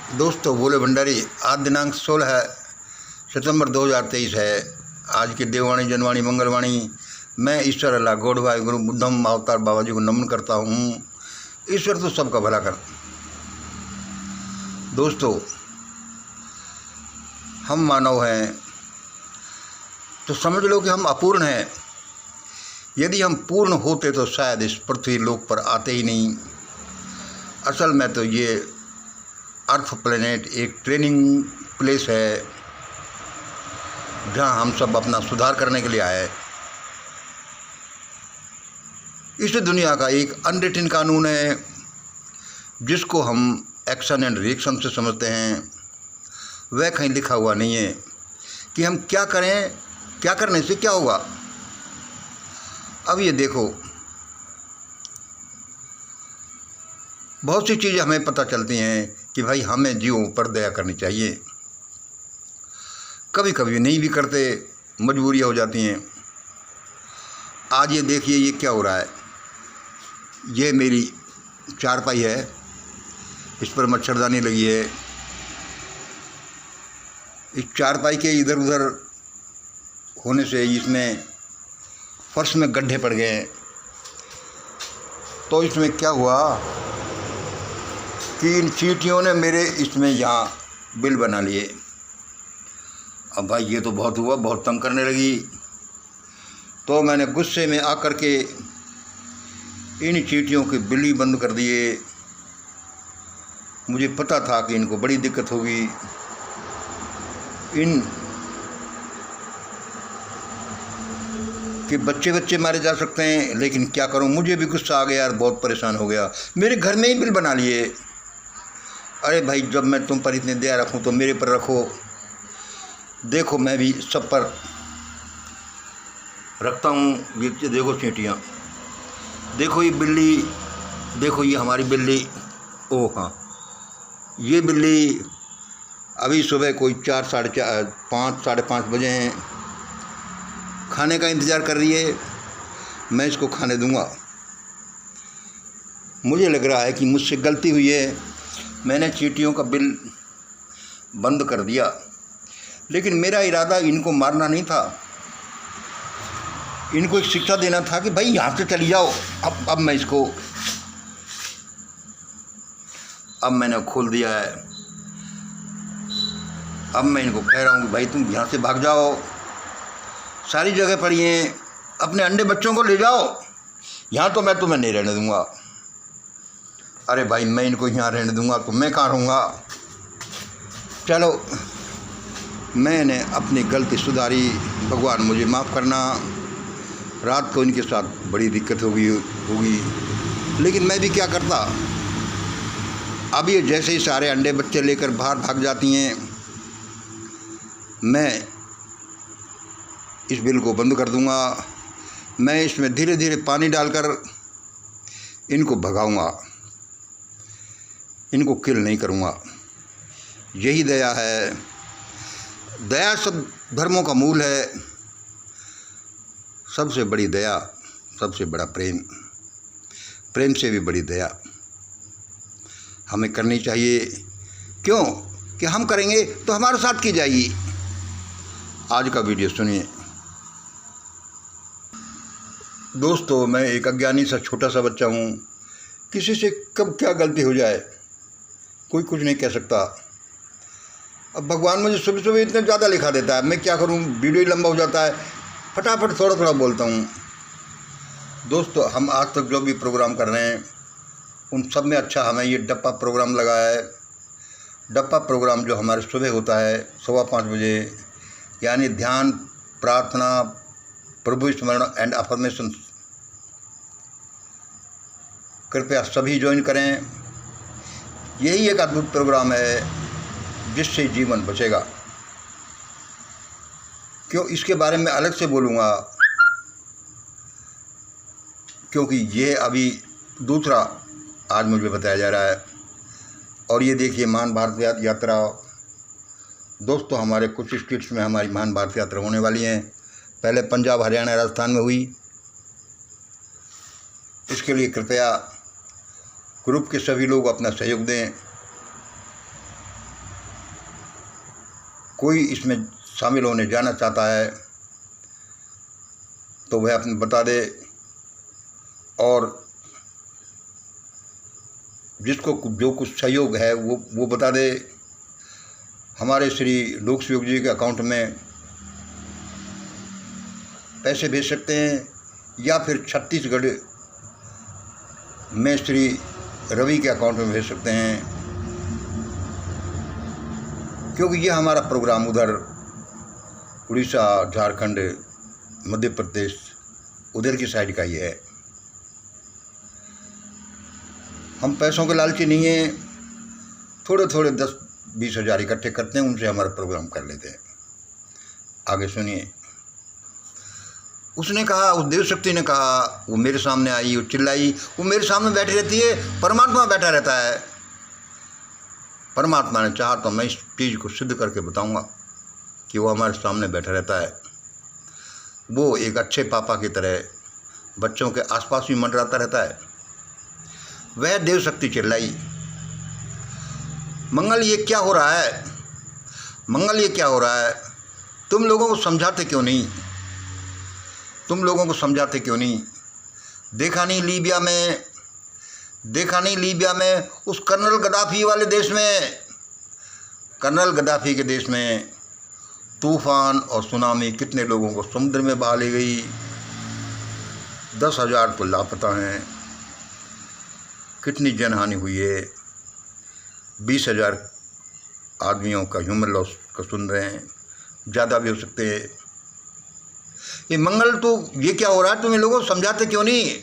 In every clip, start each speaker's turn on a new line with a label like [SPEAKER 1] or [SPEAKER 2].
[SPEAKER 1] दोस्तों बोले भंडारी, आज दिनांक 16 सितंबर 2023 है। आज की देववाणी जनवाणी मंगलवाणी मैं ईश्वर अल्लाह गौड़ भाई गुरु बुद्धम अवतार बाबा जी को नमन करता हूँ। ईश्वर तो सबका भला कर। दोस्तों, हम मानव हैं तो समझ लो कि हम अपूर्ण हैं। यदि हम पूर्ण होते तो शायद इस पृथ्वी लोक पर आते ही नहीं। असल में तो ये अर्थ प्लेनेट एक ट्रेनिंग प्लेस है जहाँ हम सब अपना सुधार करने के लिए आए। इस दुनिया का एक अनरिटन कानून है जिसको हम एक्शन एंड रिएक्शन से समझते हैं। वह कहीं लिखा हुआ नहीं है कि हम क्या करें, क्या करने से क्या होगा। अब ये देखो, बहुत सी चीज़ें हमें पता चलती हैं कि भाई हमें जीवों पर दया करनी चाहिए। कभी कभी नहीं भी करते, मजबूरियाँ हो जाती हैं। आज ये देखिए ये क्या हो रहा है। ये मेरी चारपाई है, इस पर मच्छरदानी लगी है। इस चारपाई के इधर उधर होने से इसमें फर्श में गड्ढे पड़ गए। तो इसमें क्या हुआ कि इन चींटियों ने मेरे इसमें यहाँ बिल बना लिए। अब भाई ये तो बहुत हुआ, बहुत तंग करने लगी। तो मैंने गुस्से में आकर के इन चींटियों के बिल ही बंद कर दिए। मुझे पता था कि इनको बड़ी दिक्कत होगी। इन कि बच्चे मारे जा सकते हैं, लेकिन क्या करूं, मुझे भी गुस्सा आ गया यार, बहुत परेशान हो गया। मेरे घर में ही बिल बना लिए। अरे भाई, जब मैं तुम पर इतनी दया रखूं तो मेरे पर रखो। देखो मैं भी सब पर रखता हूं। ये देखो चींटियाँ, देखो ये बिल्ली, देखो ये हमारी बिल्ली। ओ हाँ, ये बिल्ली अभी सुबह कोई 4, साढ़े 5 बजे हैं, खाने का इंतज़ार कर रही है। मैं इसको खाने दूंगा। मुझे लग रहा है कि मुझसे गलती हुई है, मैंने चींटियों का बिल बंद कर दिया। लेकिन मेरा इरादा इनको मारना नहीं था, इनको एक शिक्षा देना था कि भाई यहाँ से चली जाओ। अब मैं इसको, अब मैंने खोल दिया है। अब मैं इनको कह रहा हूँ कि भाई तुम यहाँ से भाग जाओ, सारी जगह पड़ी हैं, अपने अंडे बच्चों को ले जाओ, यहाँ तो मैं तुम्हें नहीं रहने दूंगा। अरे भाई, मैं इनको यहाँ रहने दूंगा तो मैं कहाँ रहूँगा। चलो, मैंने अपनी गलती सुधारी, भगवान मुझे माफ़ करना। रात को इनके साथ बड़ी दिक्कत होगी, लेकिन मैं भी क्या करता। अब ये जैसे ही सारे अंडे बच्चे लेकर बाहर भाग जाती हैं, मैं इस बिल को बंद कर दूंगा। मैं इसमें धीरे धीरे पानी डालकर इनको भगाऊंगा, इनको किल नहीं करूंगा। यही दया है। दया सब धर्मों का मूल है। सबसे बड़ी दया, सबसे बड़ा प्रेम, प्रेम से भी बड़ी दया हमें करनी चाहिए। क्यों कि हम करेंगे तो हमारे साथ की जाएगी। आज का वीडियो सुनिए। दोस्तों, मैं एक अज्ञानी सा छोटा सा बच्चा हूँ। किसी से कब क्या गलती हो जाए कोई कुछ नहीं कह सकता। अब भगवान मुझे सुबह सुबह इतना ज़्यादा लिखा देता है, मैं क्या करूँ, वीडियो ही लंबा हो जाता है, फटाफट थोड़ा थोड़ा बोलता हूँ। दोस्तों, हम आज तक जो भी प्रोग्राम कर रहे हैं उन सब में अच्छा हमें ये डप्पा प्रोग्राम लगा है। डप्पा प्रोग्राम जो हमारे सुबह होता है 5:15 बजे, यानी ध्यान, प्रार्थना, प्रभु स्मरण एंड अफर्मेशन। कृपया सभी ज्वाइन करें। यही एक अद्भुत प्रोग्राम है जिससे जीवन बचेगा। क्यों इसके बारे में अलग से बोलूँगा, क्योंकि ये अभी दूसरा आज मुझे बताया जा रहा है। और ये देखिए, महान भारत यात्रा। दोस्तों, हमारे कुछ स्टेट्स में हमारी महान भारत यात्रा होने वाली है। पहले पंजाब, हरियाणा, राजस्थान में हुई। इसके लिए कृपया ग्रुप के सभी लोग अपना सहयोग दें। कोई इसमें शामिल होने जाना चाहता है तो वह अपने बता दे, और जिसको जो कुछ सहयोग है वो बता दे। हमारे श्री लोक सहयोग जी के अकाउंट में पैसे भेज सकते हैं, या फिर छत्तीसगढ़ में श्री रवि के अकाउंट में भेज सकते हैं, क्योंकि ये हमारा प्रोग्राम उधर उड़ीसा, झारखंड, मध्य प्रदेश उधर की साइड का ही है। हम पैसों के लालची नहीं हैं, थोड़े थोड़े 10-20 हज़ार इकट्ठे करते हैं, उनसे हमारा प्रोग्राम कर लेते हैं। आगे सुनिए। उसने कहा, उस देव शक्ति ने कहा, वो मेरे सामने आई, वो चिल्लाई, वो मेरे सामने बैठी रहती है, परमात्मा बैठा रहता है। परमात्मा ने चाहा तो मैं इस चीज़ को सिद्ध करके बताऊंगा कि वो हमारे सामने बैठा रहता है। वो एक अच्छे पापा की तरह बच्चों के आसपास भी मंडराता रहता है। वह देव शक्ति चिल्लाई, मंगल ये क्या हो रहा है, मंगल ये क्या हो रहा है, तुम लोगों को समझाते क्यों नहीं, तुम लोगों को समझाते क्यों नहीं। देखा नहीं लीबिया में उस कर्नल गद्दाफी वाले देश में, कर्नल गद्दाफी के देश में तूफान और सुनामी कितने लोगों को समुद्र में बहा ले गई। 10,000 तो लापता हैं, कितनी जनहानि हुई है। 20,000 आदमियों का ह्यूमन लॉस का सुन रहे हैं, ज़्यादा भी हो सकते हैं। ये मंगल तो ये क्या हो रहा है, तुम इन लोगों को समझाते क्यों नहीं।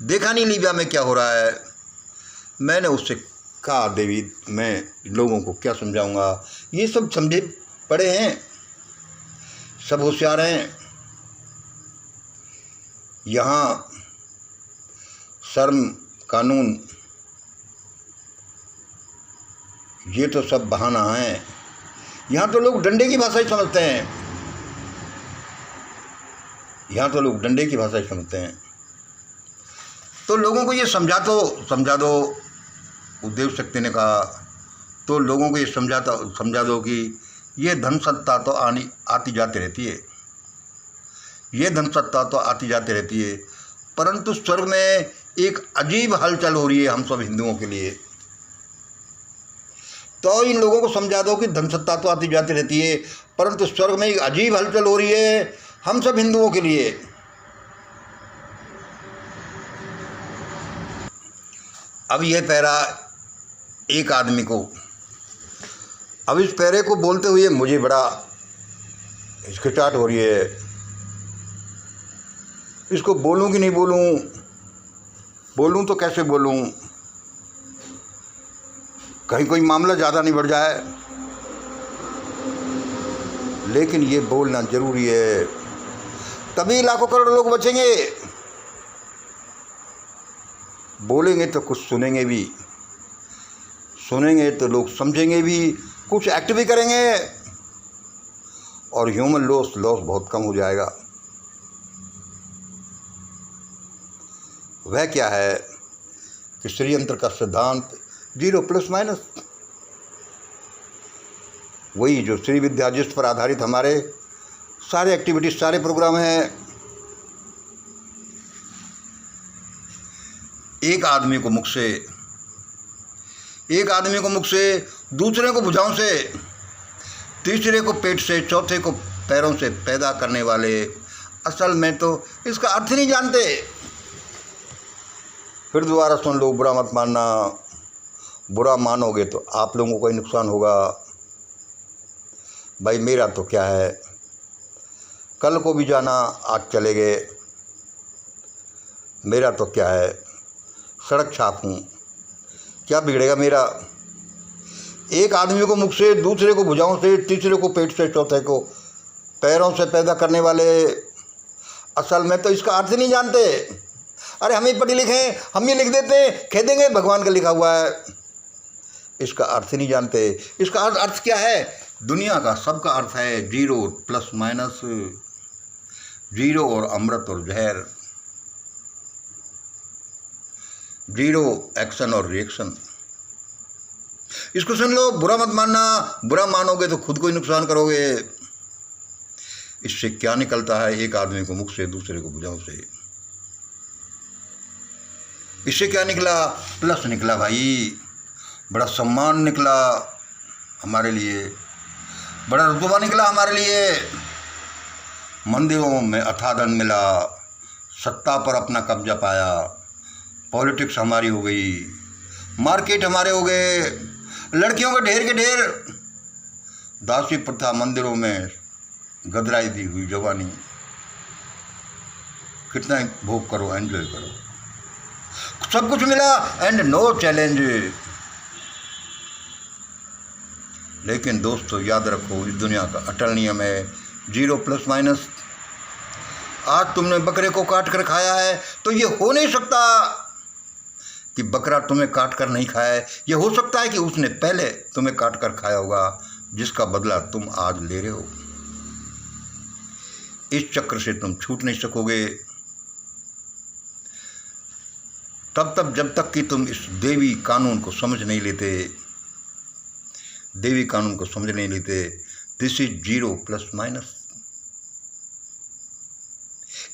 [SPEAKER 1] देखा नहीं लीबिया में क्या हो रहा है। मैंने उससे कहा, देवी मैं लोगों को क्या समझाऊंगा, ये सब समझे पड़े हैं, सब होशियार हैं। यहाँ शर्म कानून ये तो सब बहाना है। यहाँ तो लोग डंडे की भाषा ही समझते हैं, यहाँ तो लोग डंडे की भाषा ही समझते हैं। तो लोगों को ये समझा दो, देव शक्ति ने कहा, तो लोगों को ये समझा दो कि ये धन सत्ता तो आती जाती रहती है, ये धन सत्ता तो आती जाती रहती है, परंतु स्वर्ग में एक अजीब हलचल हो रही है हम सब हिंदुओं के लिए। तो इन लोगों को समझा दो कि धन सत्ता तो आती जाती रहती है, परंतु स्वर्ग में एक अजीब हलचल हो रही है हम सब हिंदुओं के लिए। अब यह पैरा एक आदमी को, अब इस पैरे को बोलते हुए मुझे बड़ा हिचकिचाहट हो रही है। इसको बोलूं कि नहीं बोलूं, बोलूं तो कैसे बोलूं, कहीं कोई मामला ज़्यादा नहीं बढ़ जाए। लेकिन ये बोलना जरूरी है, तभी लाखों करोड़ लोग बचेंगे। बोलेंगे तो कुछ सुनेंगे भी, सुनेंगे तो लोग समझेंगे भी, कुछ एक्ट भी करेंगे, और ह्यूमन लॉस बहुत कम हो जाएगा। वह क्या है कि श्रीयंत्र का सिद्धांत 0 ± वही जो श्री विद्या जिस पर आधारित हमारे सारे एक्टिविटीज, सारे प्रोग्राम हैं। एक आदमी को मुख से, दूसरे को भुजाओं से, तीसरे को पेट से, चौथे को पैरों से पैदा करने वाले असल में तो इसका अर्थ ही नहीं जानते। फिर दोबारा सुन लो, बुरा मत मानना, बुरा मानोगे तो आप लोगों को ही नुकसान होगा। भाई मेरा तो क्या है, कल को भी जाना, आज चले गए, मेरा तो क्या है, सड़क छाप हूँ, क्या बिगड़ेगा मेरा। एक आदमी को मुख से, दूसरे को भुजाओं से, तीसरे को पेट से, चौथे को पैरों से पैदा करने वाले असल में तो इसका अर्थ नहीं जानते। अरे हम ही पढ़े लिखे हैं, हम ही लिख देते हैं, कह देंगे भगवान का लिखा हुआ है, इसका अर्थ नहीं जानते। इसका अर्थ क्या है, दुनिया का सबका अर्थ है 0 ± 0 और अमृत और जहर, 0 एक्शन और रिएक्शन। इसको सुन लो, बुरा मत मानना, बुरा मानोगे तो खुद को ही नुकसान करोगे। इससे क्या निकलता है, एक आदमी को मुख से, दूसरे को भुजाओं से। इससे क्या निकला? प्लस निकला भाई, बड़ा सम्मान निकला हमारे लिए, बड़ा रुतबा निकला हमारे लिए। मंदिरों में अथाह धन मिला, सत्ता पर अपना कब्जा पाया, पॉलिटिक्स हमारी हो गई, मार्केट हमारे हो गए, लड़कियों के ढेर के ढेर, दासी प्रथा, मंदिरों में गदराई दी हुई जवानी। कितना भोग करो, एंजॉय करो, सब कुछ मिला एंड नो चैलेंज। लेकिन दोस्तों याद रखो, इस दुनिया का अटल नियम है 0 प्लस माइनस। आज तुमने बकरे को काट कर खाया है तो ये हो नहीं सकता कि बकरा तुम्हें काट कर नहीं खाया है। ये हो सकता है कि उसने पहले तुम्हें काट कर खाया होगा, जिसका बदला तुम आज ले रहे हो। इस चक्र से तुम छूट नहीं सकोगे तब जब तक कि तुम इस देवी कानून को समझ नहीं लेते। देवी कानून को समझ नहीं लेते। This is 0 plus minus.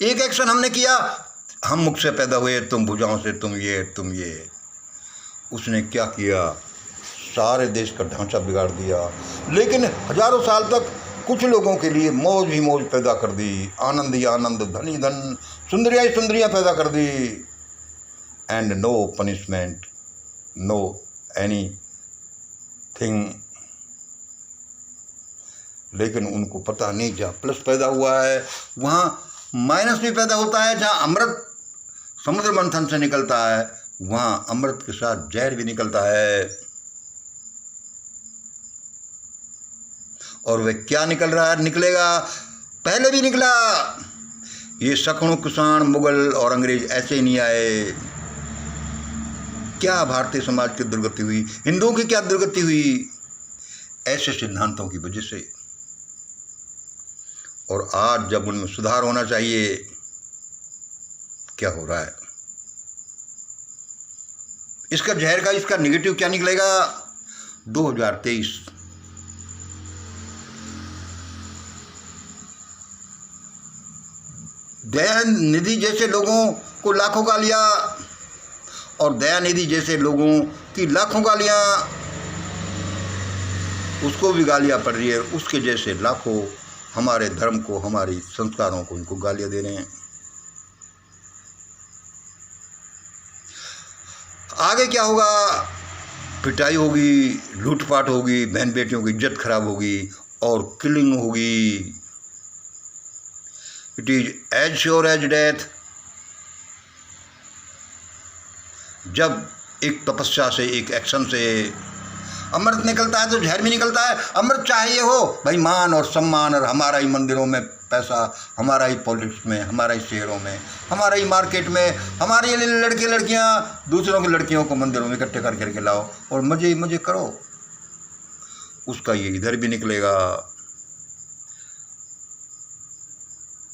[SPEAKER 1] एक एक्शन हमने किया, हम मुख से पैदा हुए, तुम भुजाओं से, तुम ये। उसने क्या किया? सारे देश का ढांचा बिगाड़ दिया। लेकिन हजारों साल तक कुछ लोगों के लिए मौज ही मौज पैदा कर दी, आनंद ही आनंद, धन ही धन, सुंदरियाँ ही सुंदरियाँ पैदा कर दी। And no punishment, no anything. लेकिन उनको पता नहीं, जहाँ प्लस पैदा हुआ है वहाँ माइनस भी पैदा होता है। जहाँ अमृत समुद्र मंथन से निकलता है वहाँ अमृत के साथ जहर भी निकलता है। और वह क्या निकल रहा है, निकलेगा, पहले भी निकला। ये सैकड़ों किसान, मुगल और अंग्रेज ऐसे ही नहीं आए। क्या भारतीय समाज की दुर्गति हुई, हिंदुओं की क्या दुर्गति हुई? ऐसे सिद्धांतों की वजह से। और आज जब उनमें सुधार होना चाहिए, क्या हो रहा है? इसका जहर का, इसका निगेटिव क्या निकलेगा? 2023 दयानिधि जैसे लोगों को लाखों गालियां, और दयानिधि जैसे लोगों की लाखों गालियां, उसको भी गालियां पड़ रही है। उसके जैसे लाखों हमारे धर्म को, हमारी संस्कारों को, इनको गालियां दे रहे हैं। आगे क्या होगा? पिटाई होगी, लूटपाट होगी, बहन बेटियों की इज्जत खराब होगी और किलिंग होगी। It is as sure as death. जब एक तपस्या से, एक एक्शन से अमृत निकलता है तो जहर भी निकलता है। अमृत चाहिए हो भाई, मान और सम्मान, और हमारा ही मंदिरों में पैसा, हमारा ही पॉलिटिक्स में, हमारा ही शहरों में, हमारा ही मार्केट में, हमारे ही लड़के लड़कियां दूसरों की लड़कियों को मंदिरों में इकट्ठे करके लाओ और मजे ही मजे करो। उसका ये इधर भी निकलेगा।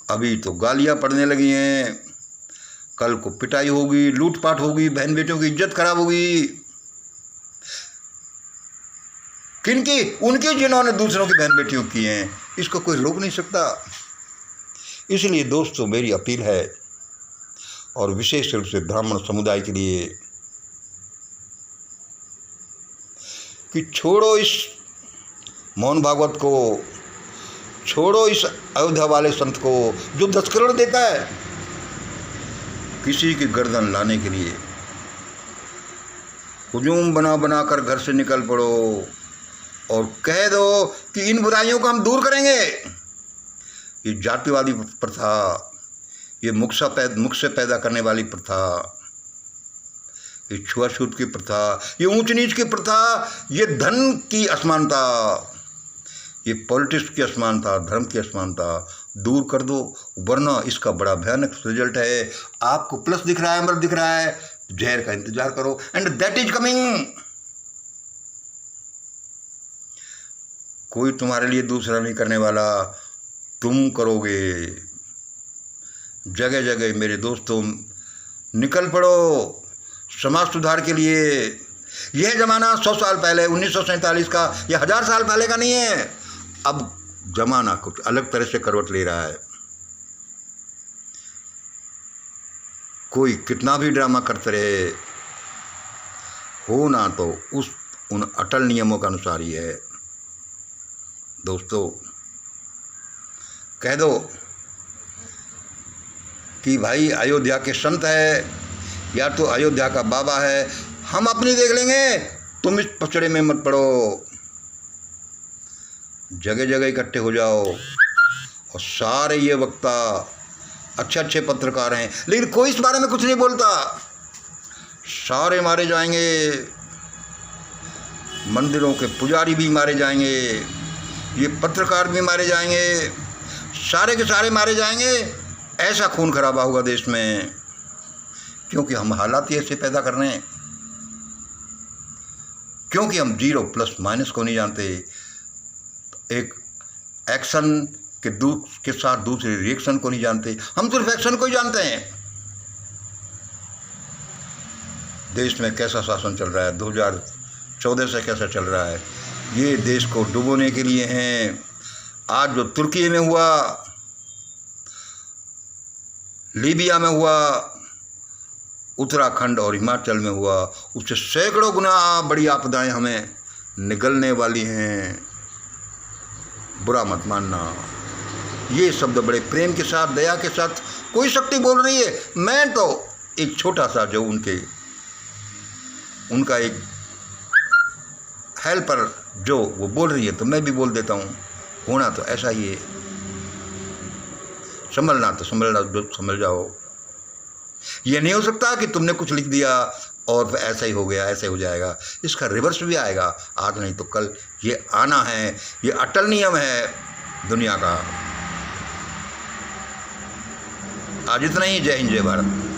[SPEAKER 1] अभी तो गालियां पड़ने लगी हैं, कल को पिटाई होगी, लूटपाट होगी, बहन बेटियों की इज्जत खराब होगी। किनकी? उनकी जिन्होंने दूसरों की बहन बेटियों की हैं। इसको कोई रोक नहीं सकता। इसलिए दोस्तों मेरी अपील है, और विशेष रूप से ब्राह्मण समुदाय के लिए, कि छोड़ो इस मोहन भागवत को, छोड़ो इस अयोध्या वाले संत को जो 10 करोड़ देता है किसी की गर्दन लाने के लिए। हुजूम बना बना कर घर से निकल पड़ो और कह दो कि इन बुराइयों को हम दूर करेंगे। ये जातिवादी प्रथा, ये मुख से पैदा करने वाली प्रथा, ये छुआछूत की प्रथा, ये ऊंच नीच की प्रथा, ये धन की असमानता, ये पॉलिटिक्स की असमानता, धर्म की असमानता दूर कर दो, वरना इसका बड़ा भयानक रिजल्ट है। आपको प्लस दिख रहा है, अमृत दिख रहा है, जहर का इंतजार करो, एंड दैट इज कमिंग। कोई तुम्हारे लिए दूसरा नहीं करने वाला, तुम करोगे। जगह जगह मेरे दोस्तों निकल पड़ो समाज सुधार के लिए। यह ज़माना 100 साल पहले 1947 का या 1000 साल पहले का नहीं है। अब ज़माना कुछ अलग तरह से करवट ले रहा है। कोई कितना भी ड्रामा करते रहे, होना तो उन अटल नियमों के अनुसार ही है। दोस्तों, कह दो कि भाई अयोध्या के संत है या तो अयोध्या का बाबा है, हम अपनी देख लेंगे, तुम इस पचड़े में मत पड़ो। जगह जगह इकट्ठे हो जाओ और सारे ये वक्ता अच्छे अच्छे पत्रकार हैं, लेकिन कोई इस बारे में कुछ नहीं बोलता। सारे मारे जाएंगे, मंदिरों के पुजारी भी मारे जाएंगे, ये पत्रकार भी मारे जाएंगे, सारे के सारे मारे जाएंगे। ऐसा खून खराबा होगा देश में, क्योंकि हम हालात ही ऐसे पैदा कर रहे हैं, क्योंकि हम जीरो प्लस माइनस को नहीं जानते। एक एक्शन के साथ दूसरे रिएक्शन को नहीं जानते, हम सिर्फ एक्शन को ही जानते हैं। देश में कैसा शासन चल रहा है, 2014 से कैसा चल रहा है, ये देश को डुबोने के लिए हैं। आज जो तुर्की में हुआ, लीबिया में हुआ, उत्तराखंड और हिमाचल में हुआ, उससे सैकड़ों गुना बड़ी आपदाएं हमें निगलने वाली हैं। बुरा मत मानना। ये शब्द बड़े प्रेम के साथ, दया के साथ कोई शक्ति बोल रही है। मैं तो एक छोटा सा जो उनका एक हेल्पर जो वो बोल रही है, तो मैं भी बोल देता हूँ। होना तो ऐसा ही है, संभलना तो समझ जाओ। ये नहीं हो सकता कि तुमने कुछ लिख दिया और ऐसा ही हो गया, ऐसा ही हो जाएगा। इसका रिवर्स भी आएगा, आज नहीं तो कल ये आना है। ये अटल नियम है दुनिया का। आज इतना ही। जय हिंद, जय भारत।